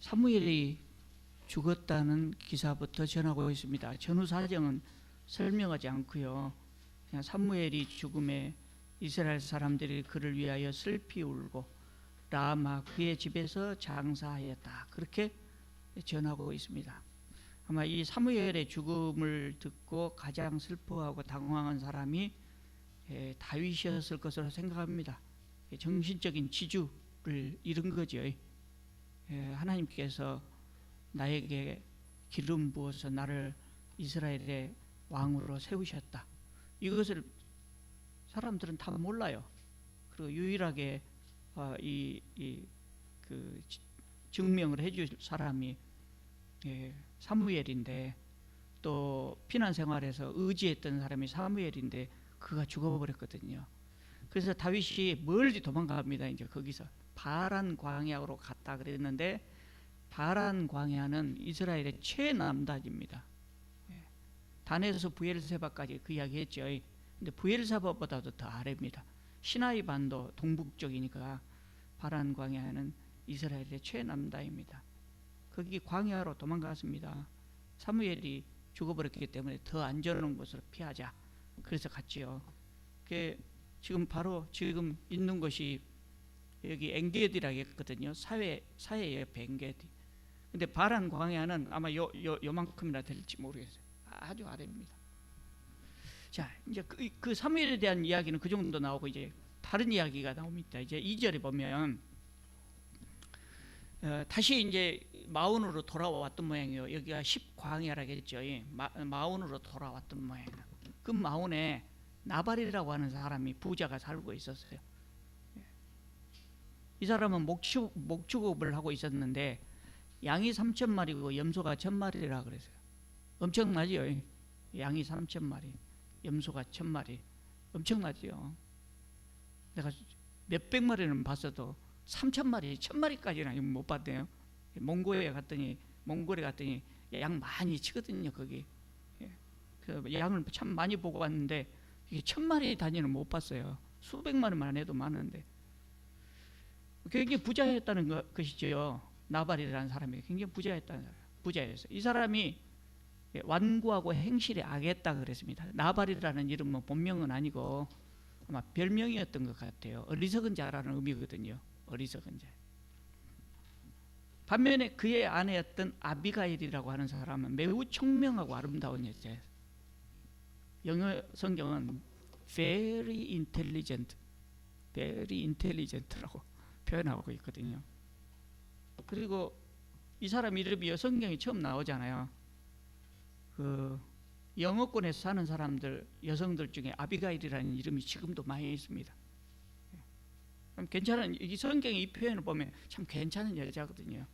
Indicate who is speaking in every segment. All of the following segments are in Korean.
Speaker 1: 사무엘이 죽었다는 기사부터 전하고 있습니다. 전후 사정은 설명하지 않고요. 그냥 사무엘이 죽음에 이스라엘 사람들이 그를 위하여 슬피 울고 라마 그의 집에서 장사하였다. 그렇게 전하고 있습니다. 아마 이 사무엘의 죽음을 듣고 가장 슬퍼하고 당황한 사람이 다윗이었을 것으로 생각합니다. 정신적인 지주를 잃은 거죠. 하나님께서 나에게 기름 부어서 나를 이스라엘의 왕으로 세우셨다. 이것을 사람들은 다 몰라요. 그리고 유일하게 그 증명을 해줄 사람이 사무엘인데, 또 피난 생활에서 의지했던 사람이 사무엘인데 그가 죽어버렸거든요. 그래서 다윗이 멀리 도망갑니다. 이제 거기서 바란 광야로 갔다 그랬는데, 바란 광야는 이스라엘의 최남단입니다. 단에서 부엘세바까지 그 이야기했죠. 근데 부엘세바보다도 더 아래입니다. 시나이 반도 동북쪽이니까 바란 광야는 이스라엘의 최남단입니다. 거기 광야로 도망갔습니다. 사무엘이 죽어버렸기 때문에 더 안전한 곳으로 피하자. 그래서 갔지요. 지금 있는 곳이 여기 엔게디라고 했거든요. 사해 옆에 엔게디. 근데 바란 광야는 아마 요만큼이나 될지 모르겠어요. 아주 아래입니다. 자, 이제 그 사무엘에 대한 이야기는 그 정도 나오고, 이제 다른 이야기가 나옵니다. 이제 2절에 보면 다시 이제 마온으로 돌아왔던 모양이에요. 여기가 10광야라고 했죠. 마온으로 돌아왔던 모양이에요. 그 마온에 나발이라고 하는 사람이 부자가 살고 있었어요. 이 사람은 목축업을 하고 있었는데 양이 3,000마리고 염소가 1,000마리라 그랬어요. 엄청나죠? 양이 3,000마리, 염소가 1,000마리, 엄청나죠? 내가 몇백 마리는 봤어도 3,000마리, 1,000마리까지는 못 봤대요. 몽골에 갔더니 양 많이 치거든요. 거기 그 양을 참 많이 보고 왔는데 이게 1,000마리 단위는 못 봤어요. 수백마리만 해도 많은데 굉장히 부자였다는 것이죠. 나발이라는 사람이 굉장히 부자였다는 사람, 부자였어요. 이 사람이 완고하고 행실이 악했다 그랬습니다. 나발이라는 이름은 본명은 아니고 아마 별명이었던 것 같아요. 어리석은 자라는 의미거든요. 어리석은 자. 반면에 그의 아내였던 아비가일이라고 하는 사람은 매우 총명하고 아름다운 여자예요. 영어 성경은 very intelligent라고 표현하고 있거든요. 그리고 이 사람 이름이 성경에 처음 나오잖아요. 그 영어권에서 사는 사람들, 여성들 중에 아비가일이라는 이름이 지금도 많이 있습니다. 괜찮은, 이 성경의 이 표현을 보면 참 괜찮은 여자거든요.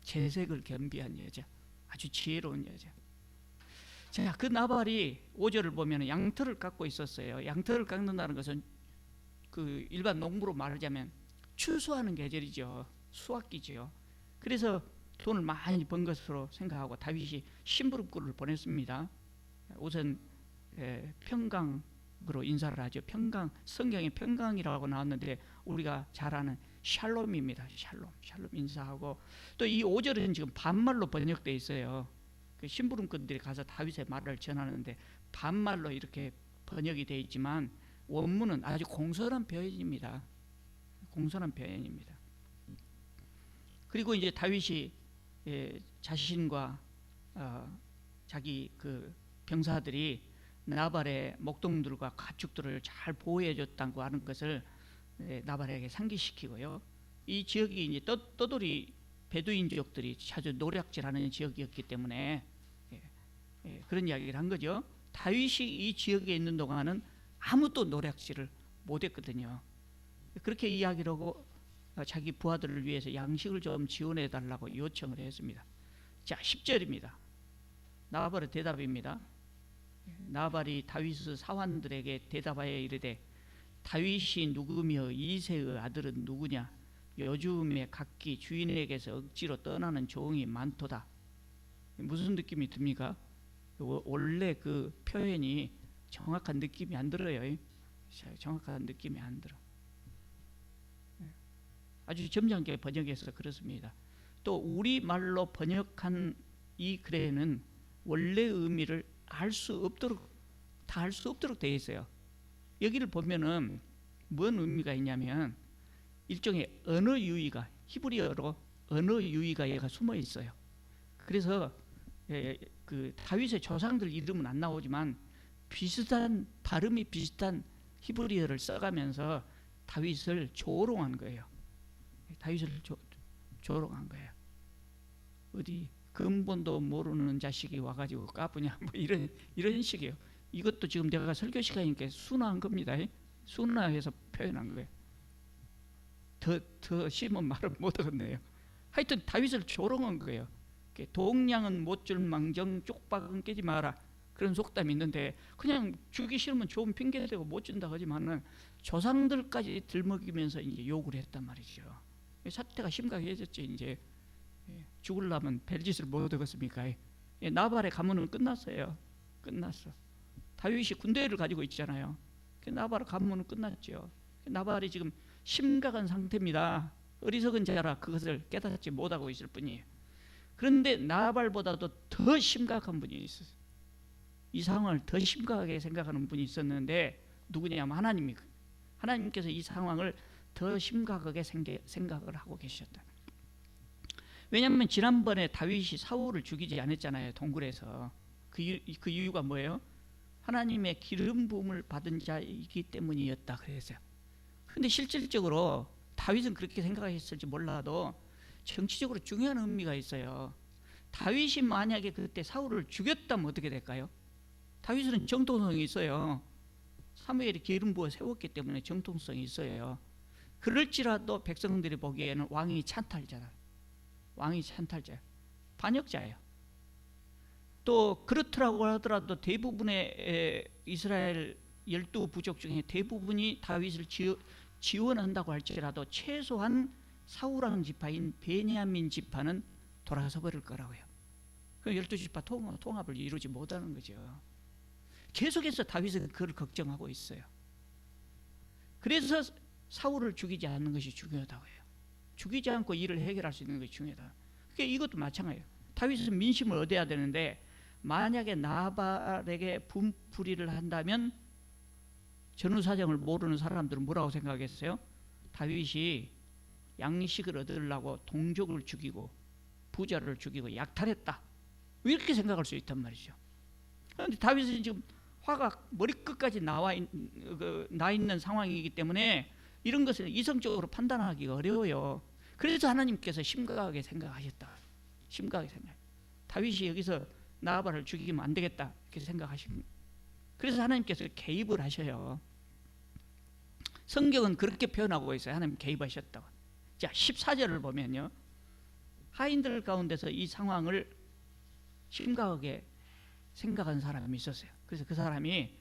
Speaker 1: 재색을 겸비한 여자, 아주 지혜로운 여자. 자, 그 나발이 5절을 보면 양털을 깎고 있었어요. 양털을 깎는다는 것은 그 일반 농부로 말하자면 추수하는 계절이죠. 수확기죠. 그래서 돈을 많이 번 것으로 생각하고 다윗이 심부름꾼을 보냈습니다. 우선 평강으로 인사를 하죠. 평강, 성경에 평강이라고 나왔는데 우리가 잘 아는 샬롬입니다. 샬롬 인사하고, 또 이 5절은 지금 반말로 번역되어 있어요. 그 심부름꾼들이 가서 다윗의 말을 전하는데 반말로 이렇게 번역이 되어 있지만 원문은 아주 공손한 표현입니다. 공손한 표현입니다. 그리고 이제 다윗이 자신과 자기 그 병사들이 나발의 목동들과 가축들을 잘 보호해 줬다고 하는 것을 나발에게 상기시키고요. 이 지역이 이제 떠돌이 베두인족들이 자주 노략질하는 지역이었기 때문에 그런 이야기를 한 거죠. 다윗이 이 지역에 있는 동안은 아무도 노략질을 못했거든요. 그렇게 이야기를 하고 자기 부하들을 위해서 양식을 좀 지원해 달라고 요청을 했습니다. 자, 10절입니다. 나발의 대답입니다. 나발이 다윗의 사환들에게 대답하여 이르되 다윗이 누구며 이새의 아들은 누구냐? 요즘에 각기 주인에게서 억지로 떠나는 종이 많도다. 무슨 느낌이 듭니까? 원래 그 표현이 정확한 느낌이 안 들어요. 정확한 느낌이 안 들어. 아주 점잖게 번역해서 그렇습니다. 또 우리말로 번역한 이 글에는 원래 의미를 알 수 없도록 다 알 수 없도록 되어 있어요. 여기를 보면은 뭔 의미가 있냐면 일종의 언어 유희가, 히브리어로 언어 유희가 얘가 숨어 있어요. 그래서 그 다윗의 조상들 이름은 안 나오지만 비슷한 발음이 비슷한 히브리어를 써가면서 다윗을 조롱한 거예요. 다윗을 조롱한 거예요. 어디 근본도 모르는 자식이 와가지고 까부냐 뭐 이런 식이에요. 이것도 지금 내가 설교 시간이니까 순화한 겁니다. 순화해서 표현한 거예요. 더 심한 말을 못 하겠네요. 하여튼 다윗을 조롱한 거예요. 동량은 못 줄 망정 쪽박은 깨지 마라, 그런 속담이 있는데 그냥 주기 싫으면 좋은 핑계 대고 못 준다 하지만은 조상들까지 들먹이면서 이제 욕을 했단 말이죠. 사태가 심각해졌죠. 이제 죽으려면 별짓을 못 하겠습니까? 나발의 가문은 끝났어요. 끝났어. 다윗이 군대를 가지고 있잖아요. 나발의 가문은 끝났죠. 나발이 지금 심각한 상태입니다. 어리석은 자라 그것을 깨닫지 못하고 있을 뿐이에요. 그런데 나발보다도 더 심각한 분이 있었어요. 이 상황을 더 심각하게 생각하는 분이 있었는데 누구냐면 하나님이, 하나님께서 이 상황을 더 심각하게 생각을 하고 계셨다. 왜냐하면 지난번에 다윗이 사울을 죽이지 않았잖아요. 동굴에서. 그 이유가 뭐예요? 하나님의 기름 부음을 받은 자이기 때문이었다 그랬어요. 근데 실질적으로 다윗은 그렇게 생각했을지 몰라도 정치적으로 중요한 의미가 있어요. 다윗이 만약에 그때 사울을 죽였다면 어떻게 될까요? 다윗은 정통성이 있어요. 사무엘이 기름 부어 세웠기 때문에 정통성이 있어요. 그럴지라도 백성들이 보기에는 왕이 찬탈자다. 왕이 찬탈자예요. 반역자예요. 또 그렇더라고 하더라도 대부분의 이스라엘 12부족 중에 대부분이 다윗을 지원한다고 할지라도 최소한 사울왕 지파인 베냐민 지파는 돌아서 버릴 거라고요. 그 12지파 통합을 이루지 못하는 거죠. 계속해서 다윗은 그걸 걱정하고 있어요. 그래서 사울을 죽이지 않는 것이 중요하다고 해요. 죽이지 않고 일을 해결할 수 있는 것이 중요하다. 그러니까 이것도 마찬가지예요. 다윗은 민심을 얻어야 되는데 만약에 나발에게 분풀이를 한다면 전후 사정을 모르는 사람들은 뭐라고 생각했어요? 다윗이 양식을 얻으려고 동족을 죽이고 부자를 죽이고 약탈했다, 이렇게 생각할 수 있단 말이죠. 그런데 다윗은 지금 화가 머리끝까지 나 있는 상황이기 때문에 이런 것을 이성적으로 판단하기가 어려워요. 그래서 하나님께서 심각하게 생각하셨다. 심각하게 생각. 다윗이 여기서 나발을 죽이면 안 되겠다 이렇게 생각하신. 그래서 하나님께서 개입을 하셔요. 성경은 그렇게 표현하고 있어요. 하나님 개입하셨다고. 자, 14절을 보면요, 하인들 가운데서 이 상황을 심각하게 생각한 사람이 있었어요. 그래서 그 사람이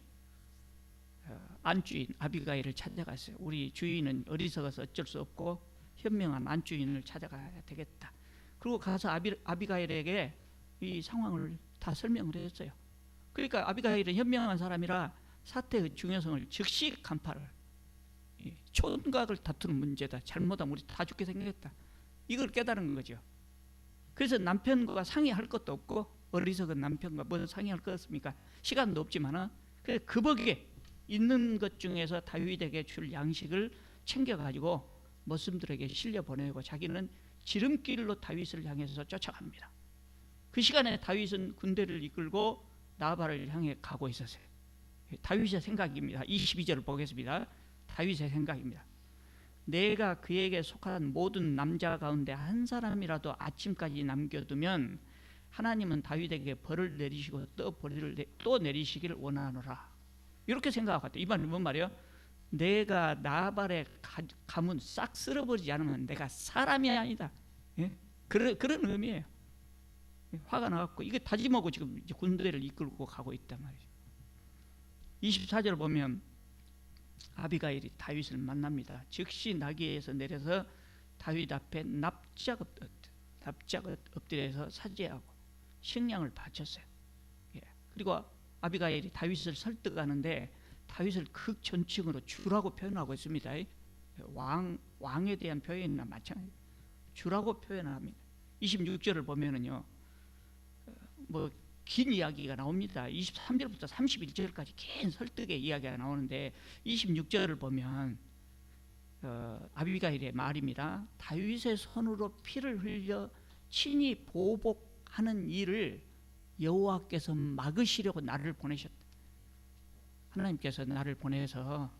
Speaker 1: 안주인 아비가일을 찾아갔어요. 우리 주인은 어리석어서 어쩔 수 없고 현명한 안주인을 찾아가야 되겠다. 그리고 가서 아비가일에게 이 상황을 다 설명을 했어요. 그러니까 아비가일은 현명한 사람이라 사태의 중요성을 즉시 간파를, 촌각을 다투는 문제다, 잘못하면 우리 다 죽게 생겼다, 이걸 깨달은 거죠. 그래서 남편과 상의할 것도 없고, 어리석은 남편과 뭐 상의할 것 없습니까? 시간도 없지만은 그 벅에 있는 것 중에서 다윗에게 줄 양식을 챙겨가지고 머슴들에게 실려 보내고 자기는 지름길로 다윗을 향해서 쫓아갑니다. 그 시간에 다윗은 군대를 이끌고 나발을 향해 가고 있었어요. 다윗의 생각입니다. 22절을 보겠습니다. 다윗의 생각입니다. 내가 그에게 속한 모든 남자 가운데 한 사람이라도 아침까지 남겨두면 하나님은 다윗에게 벌을 내리시고 또 벌을 또 내리시기를 원하노라. 이렇게 생각하거든요. 이 말은 뭔 말이에요? 내가 나발의 가문 싹 쓸어버리지 않으면 내가 사람이 아니다. 예? 그런 의미예요. 화가 나갖고 이게 다짐하고 지금 이제 군대를 이끌고 가고 있단 말이죠. 24절 보면 아비가일이 다윗을 만납니다. 즉시 나귀에서 내려서 다윗 앞에 납작 엎드려서 사죄하고 식량을 바쳤어요. 예. 그리고 아비가일이 다윗을 설득하는데 다윗을 극존칭으로 주라고 표현하고 있습니다. 왕에 대한 표현이나 마찬가지. 주라고 표현합니다. 26절을 보면은요, 뭐 긴 이야기가 나옵니다. 23절부터 31절까지 긴 설득의 이야기가 나오는데 26절을 보면 아비가일의 말입니다. 다윗의 손으로 피를 흘려 친히 보복하는 일을 여호와께서 막으시려고 나를 보내셨다. 하나님께서 나를 보내서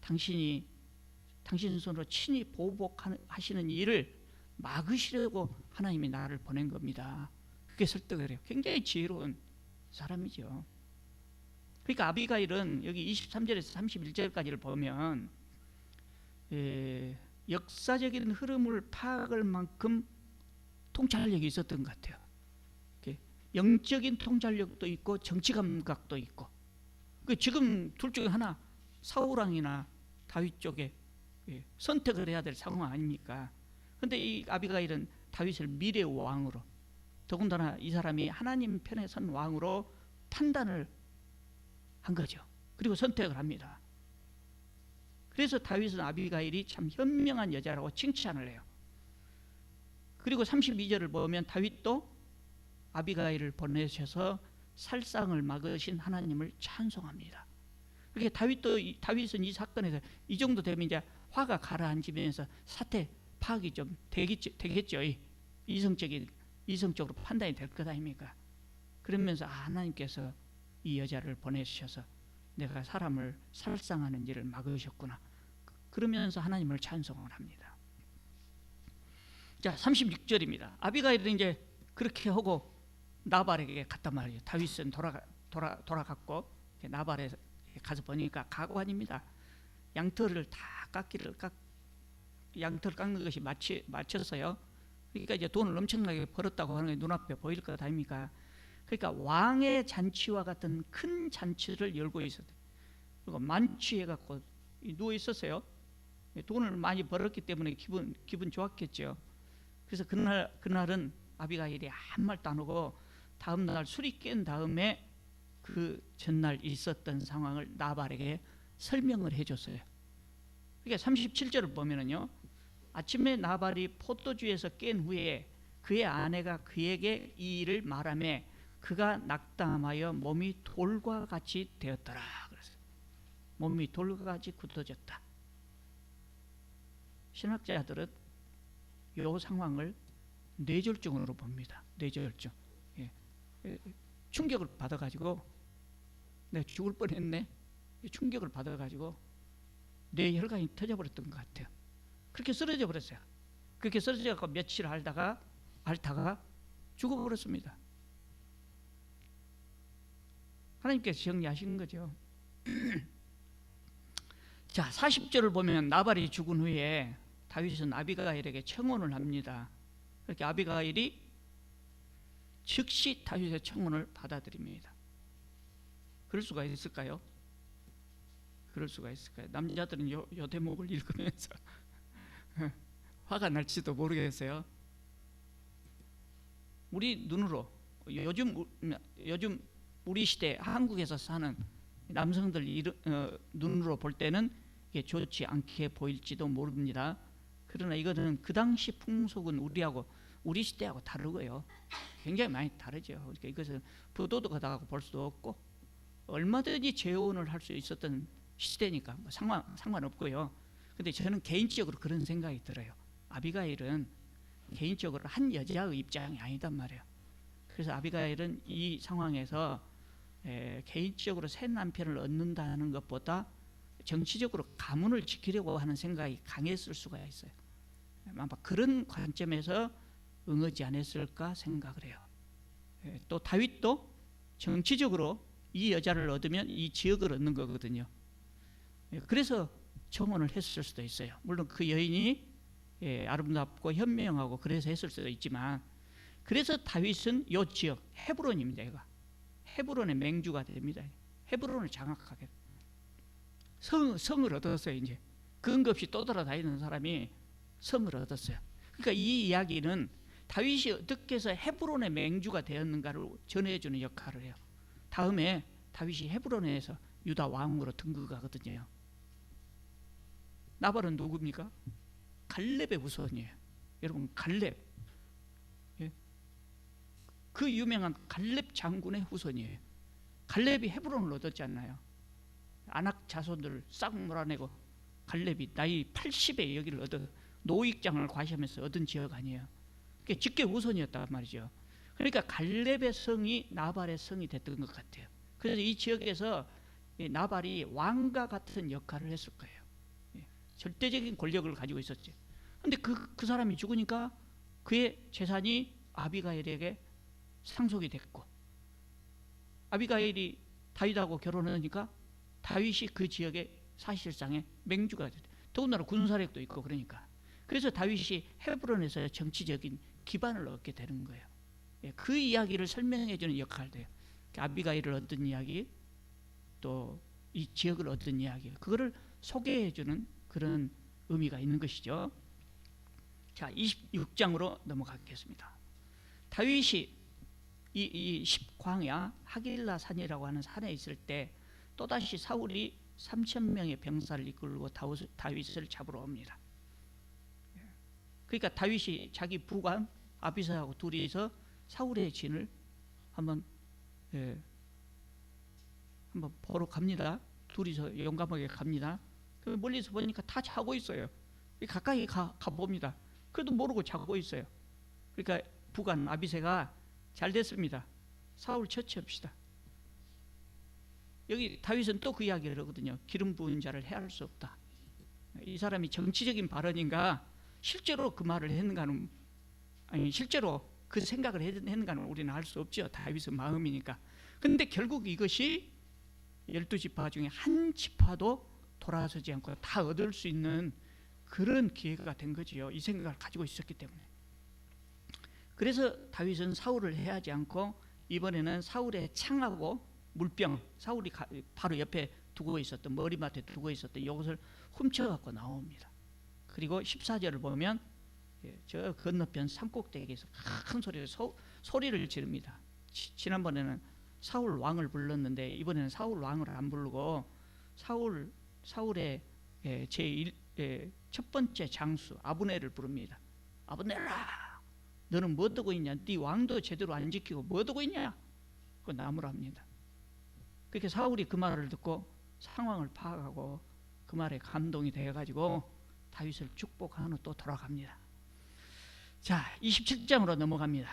Speaker 1: 당신 손으로 친히 보복하시는 일을 막으시려고 하나님이 나를 보낸 겁니다. 그게 설득을 해요. 굉장히 지혜로운 사람이죠. 그러니까 아비가일은 여기 23절에서 31절까지를 보면 역사적인 흐름을 파악할 만큼 통찰력이 있었던 것 같아요. 영적인 통찰력도 있고 정치 감각도 있고. 지금 둘 중에 하나, 사울왕이나 다윗 쪽에 선택을 해야 될 상황 아닙니까? 그런데 이 아비가일은 다윗을 미래의 왕으로, 더군다나 이 사람이 하나님 편에 선 왕으로 판단을 한 거죠. 그리고 선택을 합니다. 그래서 다윗은 아비가일이 참 현명한 여자라고 칭찬을 해요. 그리고 32절을 보면 다윗도 아비가일을 보내셔서 살상을 막으신 하나님을 찬송합니다. 그렇게 다윗은 이 사건에서 이 정도 되면 이제 화가 가라앉으면서 사태 파악이 좀 되겠죠. 이성적으로 판단이 될 것 아닙니까? 그러면서 하나님께서 이 여자를 보내주셔서 내가 사람을 살상하는 일을 막으셨구나. 그러면서 하나님을 찬송을 합니다. 자, 36절입니다. 아비가일은 이제 그렇게 하고 나발에게 갔단 말이에요. 다윗은 돌아갔고 나발에 가서 보니까 가관입니다. 양털을 다 양털 깎는 것이 마쳤어요. 그러니까 이제 돈을 엄청나게 벌었다고 하는 게 눈앞에 보일 것 아닙니까? 그러니까 왕의 잔치와 같은 큰 잔치를 열고 있었대요. 그리고 만취해갖고 누워 있었어요. 돈을 많이 벌었기 때문에 기분 좋았겠죠. 그래서 그날은 아비가일이 아무 말도 안 하고 다음 날 술이 깬 다음에 그 전날 있었던 상황을 나발에게 설명을 해줬어요. 그러니까 37절을 보면은요, 아침에 나발이 포도주에서 깬 후에 그의 아내가 그에게 이 일을 말하며 그가 낙담하여 몸이 돌과 같이 되었더라. 그랬어요. 몸이 돌과 같이 굳어졌다. 신학자들은 이 상황을 뇌졸중으로 봅니다. 뇌졸중. 충격을 받아가지고 내가 죽을 뻔했네. 충격을 받아가지고 뇌 혈관이 터져버렸던 것 같아요. 그렇게 쓰러져 버렸어요. 그렇게 쓰러져서 며칠 앓다가 죽어버렸습니다. 하나님께서 정리하신 거죠. 자, 40절을 보면 나발이 죽은 후에 다윗은 아비가일에게 청혼을 합니다. 그렇게 아비가일이 즉시 다윗의 청혼을 받아들입니다. 그럴 수가 있을까요? 그럴 수가 있을까요? 남자들은 요 대목을 읽으면서 화가 날지도 모르겠어요. 우리 눈으로 요즘 우리 시대 한국에서 사는 남성들 눈으로 볼 때는 이게 좋지 않게 보일지도 모릅니다. 그러나 이거는 그 당시 풍속은 우리 시대하고 다르고요. 굉장히 많이 다르죠. 그러니까 이것은 부도덕하다고 볼 수도 없고 얼마든지 재혼을 할 수 있었던 시대니까 뭐 상관없고요. 근데 저는 개인적으로 그런 생각이 들어요. 아비가일은 개인적으로 한 여자의 입장이 아니단 말이에요. 그래서 아비가일은 이 상황에서 개인적으로 새 남편을 얻는다는 것보다 정치적으로 가문을 지키려고 하는 생각이 강했을 수가 있어요. 아마 그런 관점에서 응하지 않았을까 생각을 해요. 또 다윗도 정치적으로 이 여자를 얻으면 이 지역을 얻는 거거든요. 그래서 청혼을 했을 수도 있어요. 물론 그 여인이 아름답고 현명하고 그래서 했을 수도 있지만, 그래서 다윗은 이 지역 헤브론입니다. 얘가 헤브론의 맹주가 됩니다. 헤브론을 장악하게 성을 얻었어요. 이제 근거 없이 떠돌아다니는 사람이 성을 얻었어요. 그러니까 이 이야기는 다윗이 어떻게 해서 헤브론의 맹주가 되었는가를 전해주는 역할을 해요. 다음에 다윗이 헤브론에서 유다 왕으로 등극하거든요. 나발은 누굽니까? 갈렙의 후손이에요. 여러분, 갈렙 그 유명한 갈렙 장군의 후손이에요. 갈렙이 헤브론을 얻었잖아요. 아낙 자손들을 싹 몰아내고 갈렙이 나이 80에 여기를 얻어 노익장을 과시하면서 얻은 지역 아니에요. 그게 직계 후손이었단 말이죠. 그러니까 갈렙의 성이 나발의 성이 됐던 것 같아요. 그래서 이 지역에서 나발이 왕과 같은 역할을 했을 거예요. 절대적인 권력을 가지고 있었죠. 그런데 그 사람이 죽으니까 그의 재산이 아비가일에게 상속이 됐고, 아비가일이 다윗하고 결혼하니까 다윗이 그 지역의 사실상의 맹주가 됐어요. 더군다나 군사력도 있고 그러니까. 그래서 다윗이 헤브론에서 정치적인 기반을 얻게 되는 거예요. 그 이야기를 설명해 주는 역할도 해요. 아비가일을 얻은 이야기, 또 이 지역을 얻은 이야기, 그거를 소개해 주는 그런 의미가 있는 것이죠. 자, 26장으로 넘어가겠습니다. 다윗이 이 십광야 하길라 산이라고 하는 산에 있을 때 또다시 사울이 3,000명의 병사를 이끌고 다윗을 잡으러 옵니다. 그러니까 다윗이 자기 부관 아비사하고 둘이서 사울의 진을 한번 보러 갑니다. 둘이서 용감하게 갑니다. 멀리서 보니까 다 자고 있어요. 가까이 가봅니다. 그래도 모르고 자고 있어요. 그러니까 부관 아비새가 잘 됐습니다. 사울 처치합시다. 여기 다윗은 또 그 이야기를 하거든요. 기름 부은 자를 해할 수 없다. 이 사람이 정치적인 발언인가 실제로 그 말을 했는가는, 아니 실제로 그 생각을 했는가는 우리는 알 수 없죠. 다윗의 마음이니까. 근데 결국 이것이 12지파 중에 한 지파도 돌아서지 않고 다 얻을 수 있는 그런 기회가 된 거지요. 이 생각을 가지고 있었기 때문에. 그래서 다윗은 사울을 해하지 않고 이번에는 사울의 창하고 물병, 사울이 바로 옆에 두고 있었던, 머리맡에 두고 있었던 이것을 훔쳐갖고 나옵니다. 그리고 14절을 보면 저 건너편 산꼭대기에서 큰 소리를 지릅니다. 지난번에는 사울 왕을 불렀는데 이번에는 사울 왕을 안 부르고 사울의 첫 번째 장수 아브넬을 부릅니다. 아브넬아, 너는 뭐 두고 있냐? 네 왕도 제대로 안 지키고 뭐 두고 있냐? 그 나무랍니다. 그렇게 사울이 그 말을 듣고 상황을 파악하고 그 말에 감동이 되어가지고 다윗을 축복하는 또 돌아갑니다. 자, 27장으로 넘어갑니다.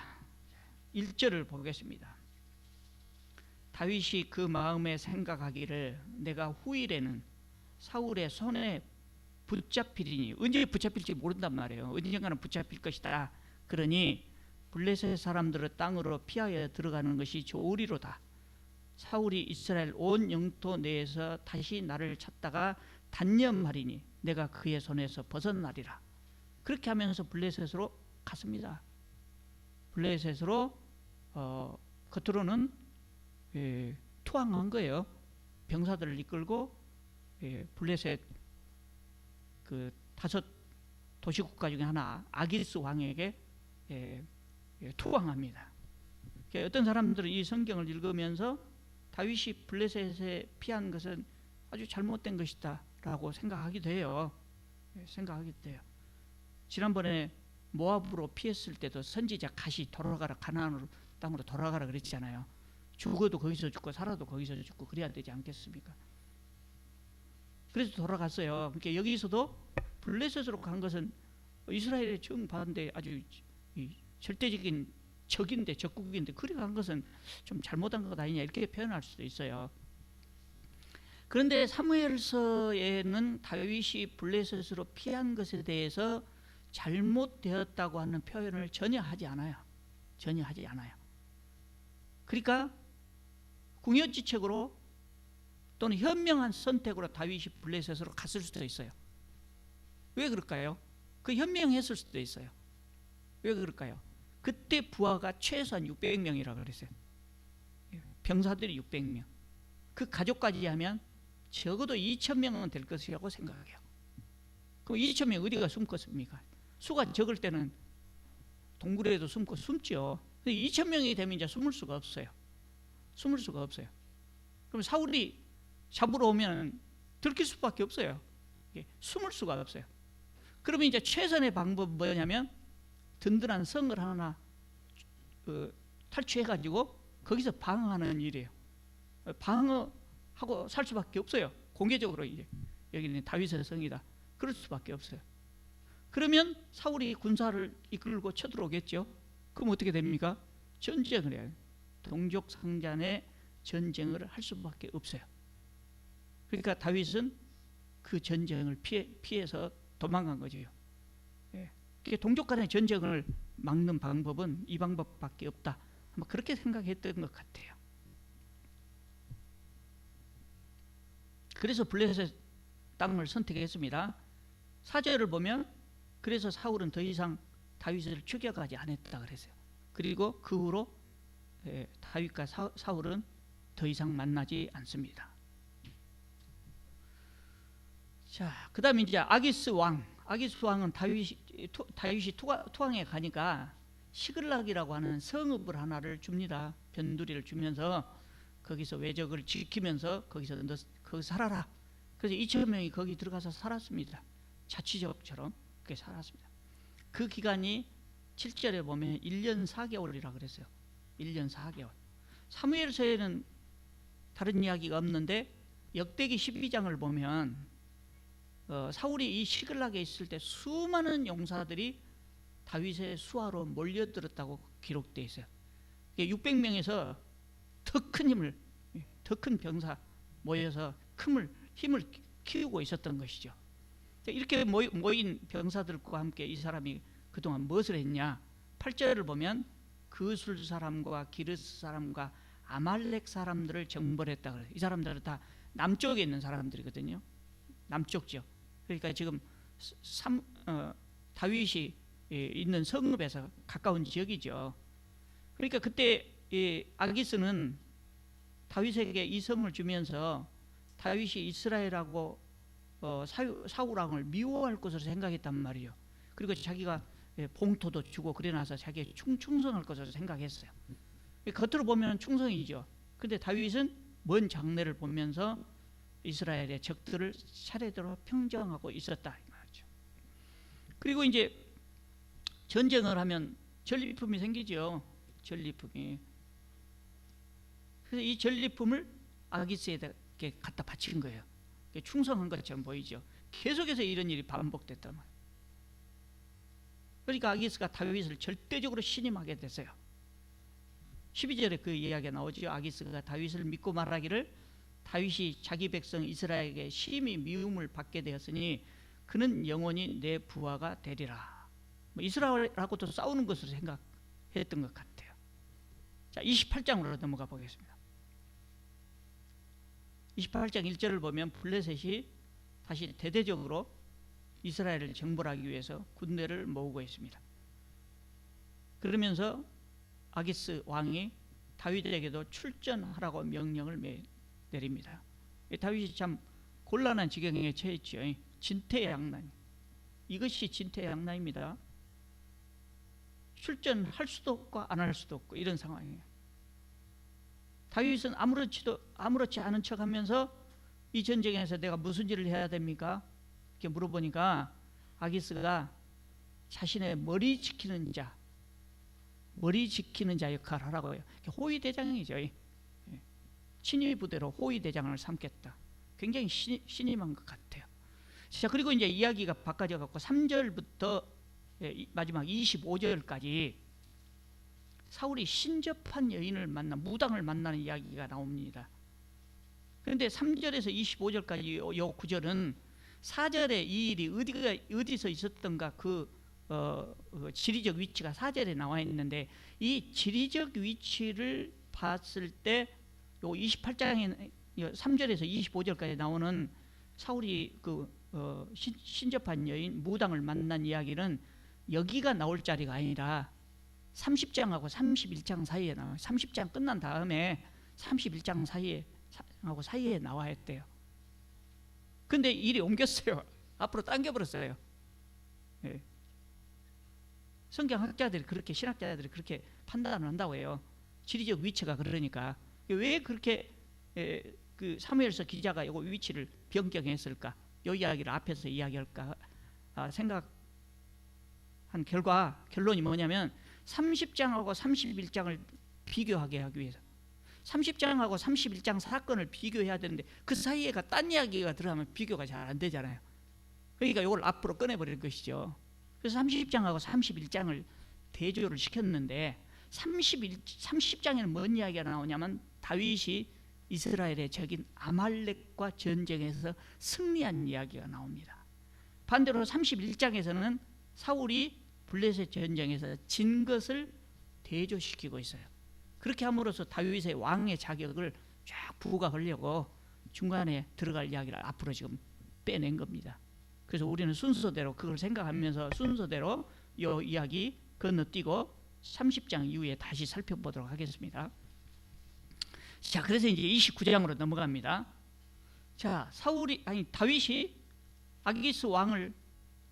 Speaker 1: 1절을 보겠습니다. 다윗이 그 마음에 생각하기를 내가 후일에는 사울의 손에 붙잡히리니, 언제 붙잡힐지 모른단 말이에요. 언젠가는 붙잡힐 것이다. 그러니 블레셋 사람들의 땅으로 피하여 들어가는 것이 좋으리로다. 사울이 이스라엘 온 영토 내에서 다시 나를 찾다가 단념하리니 내가 그의 손에서 벗어나리라. 그렇게 하면서 블레셋으로 갔습니다. 블레셋으로 겉으로는 투항한 거예요. 병사들을 이끌고 블레셋 그 5 도시국가 중에 하나 아기스 왕에게 투항합니다. 어떤 사람들은 이 성경을 읽으면서 다윗이 블레셋에 피한 것은 아주 잘못된 것이다 라고 생각하기도 해요. 생각하기도 해요. 지난번에 모압으로 피했을 때도 선지자 갓이 돌아가라, 가나안 땅으로 돌아가라 그랬잖아요. 죽어도 거기서 죽고 살아도 거기서 죽고 그래야 되지 않겠습니까? 그래서 돌아갔어요. 그러니까 여기서도 블레셋으로 간 것은 이스라엘의 정반대 아주 절대적인 적인데, 적국인데 그래 간 것은 좀 잘못한 것 아니냐 이렇게 표현할 수도 있어요. 그런데 사무엘서에는 다윗이 블레셋으로 피한 것에 대해서 잘못되었다고 하는 표현을 전혀 하지 않아요. 전혀 하지 않아요. 그러니까 궁여지책으로 또는 현명한 선택으로 다윗이 블레셋으로 갔을 수도 있어요. 왜 그럴까요? 그 현명했을 수도 있어요. 왜 그럴까요? 그때 부하가 최소한 600명이라고 그랬어요. 병사들이 600명. 그 가족까지 하면 적어도 2,000명은 될 것이라고 생각해요. 그럼 2,000명 어디가 숨겠습니까? 수가 적을 때는 동굴에도 숨고 숨죠. 2,000명이 되면 이제 숨을 수가 없어요. 숨을 수가 없어요. 그럼 사울이 잡으러 오면 들킬 수밖에 없어요. 숨을 수가 없어요. 그러면 이제 최선의 방법은 뭐냐면 든든한 성을 하나 탈취해가지고 거기서 방어하는 일이에요. 방어하고 살 수밖에 없어요. 공개적으로 이제 여기는 다윗의 성이다. 그럴 수밖에 없어요. 그러면 사울이 군사를 이끌고 쳐들어오겠죠. 그럼 어떻게 됩니까? 전쟁을 해요. 동족상잔의 전쟁을 할 수밖에 없어요. 그러니까 다윗은 그 전쟁을 피해서 도망간 거죠. 예. 동족 간의 전쟁을 막는 방법은 이 방법밖에 없다. 아마 그렇게 생각했던 것 같아요. 그래서 블레셋 땅을 선택했습니다. 4절을 보면 그래서 사울은 더 이상 다윗을 추격하지 않았다 그랬어요. 그리고 그 후로 다윗과 사울은 더 이상 만나지 않습니다. 자, 그다음에 이제 아기스 왕은 다윗이 투항에 가니까 시글락이라고 하는 성읍을 하나를 줍니다. 변두리를 주면서 거기서 외적을 지키면서 거기서 거기 살아라. 그래서 2,000명이 거기 들어가서 살았습니다. 자치적처럼 그렇게 살았습니다. 그 기간이 7절에 보면 1년 4개월이라 그랬어요. 1년 4개월. 사무엘서에는 다른 이야기가 없는데 역대기 12장을 보면 사울이 이 시글락에 있을 때 수많은 용사들이 다윗의 수하로 몰려들었다고 기록되어 있어요. 600명에서 더 큰 병사 모여서 힘을 키우고 있었던 것이죠. 이렇게 모인 병사들과 함께 이 사람이 그동안 무엇을 했냐? 8절을 보면 그술 사람과 기르스 사람과 아말렉 사람들을 정벌했다 그래요. 이 사람들은 다 남쪽에 있는 사람들이거든요. 남쪽 지역. 그러니까 지금 다윗이 있는 성읍에서 가까운 지역이죠. 그러니까 그때 아기스는 다윗에게 이 성을 주면서 다윗이 이스라엘하고 사울 왕을 미워할 것으로 생각했단 말이에요. 그리고 자기가 봉토도 주고 그래놔서 자기가 충성할 것으로 생각했어요. 겉으로 보면 충성이죠. 근데 다윗은 먼 장래를 보면서 이스라엘의 적들을 차례대로 평정하고 있었다 이 말이죠. 그리고 이제 전쟁을 하면 전리품이 생기죠. 전리품이. 그래서 이 전리품을 아기스에게 갖다 바친 거예요. 충성한 것처럼 보이죠. 계속해서 이런 일이 반복됐단 말이에요. 그러니까 아기스가 다윗을 절대적으로 신임하게 됐어요. 12절에 그 이야기가 나오죠. 아기스가 다윗을 믿고 말하기를 다윗이 자기 백성 이스라엘에게 심히 미움을 받게 되었으니 그는 영원히 내 부하가 되리라. 이스라엘하고도 싸우는 것으로 생각했던 것 같아요. 자, 28장으로 넘어가 보겠습니다. 28장 1절을 보면 블레셋이 다시 대대적으로 이스라엘을 정벌하기 위해서 군대를 모으고 있습니다. 그러면서 아기스 왕이 다윗에게도 출전하라고 명령을 내립니다. 다윗이 참 곤란한 지경에 처했죠. 진퇴양난. 이것이 진퇴양난입니다. 출전할 수도 없고 안 할 수도 없고 이런 상황이에요. 다윗은 아무렇지 않은 척하면서 이 전쟁에서 내가 무슨 일을 해야 됩니까? 이렇게 물어보니까 아기스가 자신의 머리 지키는 자 역할을 하라고 해요. 호위 대장이죠. 친위 부대로 호위 대장을 삼겠다. 굉장히 신임한 것 같아요. 자, 그리고 이제 이야기가 바꿔져 갖고 3절부터 마지막 25절까지 사울이 신접한 여인을 무당을 만나는 이야기가 나옵니다. 그런데 3절에서 25절까지 요 구절은 4절에 이 일이 어디서 있었던가 지리적 위치가 4절에 나와 있는데 이 지리적 위치를 봤을 때 요 28장에 3절에서 25절까지 나오는 사울이 신접한 여인 무당을 만난 이야기는 여기가 나올 자리가 아니라 30장하고 31장 사이에 나와요. 30장 끝난 다음에 31장 사이에 나와야 했대요. 근데 일이 옮겼어요. 앞으로 당겨버렸어요. 네. 성경학자들이 신학자들이 그렇게 판단을 한다고 해요. 지리적 위치가 그러니까. 왜 그렇게 그 사무엘서 기자가 이 위치를 변경했을까? 이 이야기를 앞에서 이야기할까 생각한 결론이 뭐냐면 30장하고 31장을 비교하게 하기 위해서 30장하고 31장 사건을 비교해야 되는데 그 사이에가 딴 이야기가 들어가면 비교가 잘 안 되잖아요. 그러니까 이걸 앞으로 꺼내버릴 것이죠. 그래서 30장하고 31장을 대조를 시켰는데 30장에는 뭔 이야기가 나오냐면 다윗이 이스라엘의 적인 아말렉과 전쟁에서 승리한 이야기가 나옵니다. 반대로 31장에서는 사울이 블레셋 전쟁에서 진 것을 대조시키고 있어요. 그렇게 함으로써 다윗의 왕의 자격을 쫙 부각하려고 중간에 들어갈 이야기를 앞으로 지금 빼낸 겁니다. 그래서 우리는 순서대로 그걸 생각하면서 순서대로 이 이야기 건너뛰고 30장 이후에 다시 살펴보도록 하겠습니다. 자, 그래서 이제 29장으로 넘어갑니다. 자, 다윗이 아기스 왕을